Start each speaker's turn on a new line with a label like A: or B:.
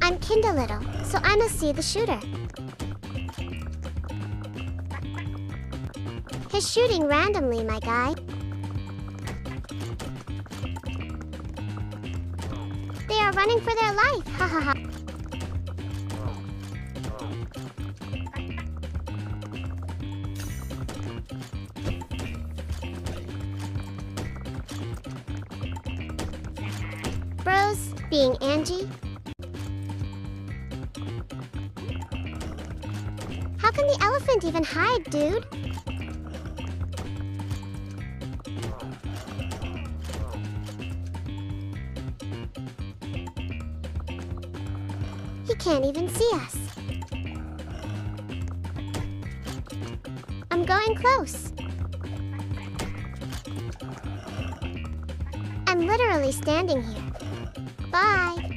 A: I'm Kindle, so I must see the shooter. He's shooting randomly, my guy. They are running for their life, ha ha ha. Bros, being Angie. How can the elephant even hide, dude? He can't even see us. I'm going close. I'm literally standing here. Bye.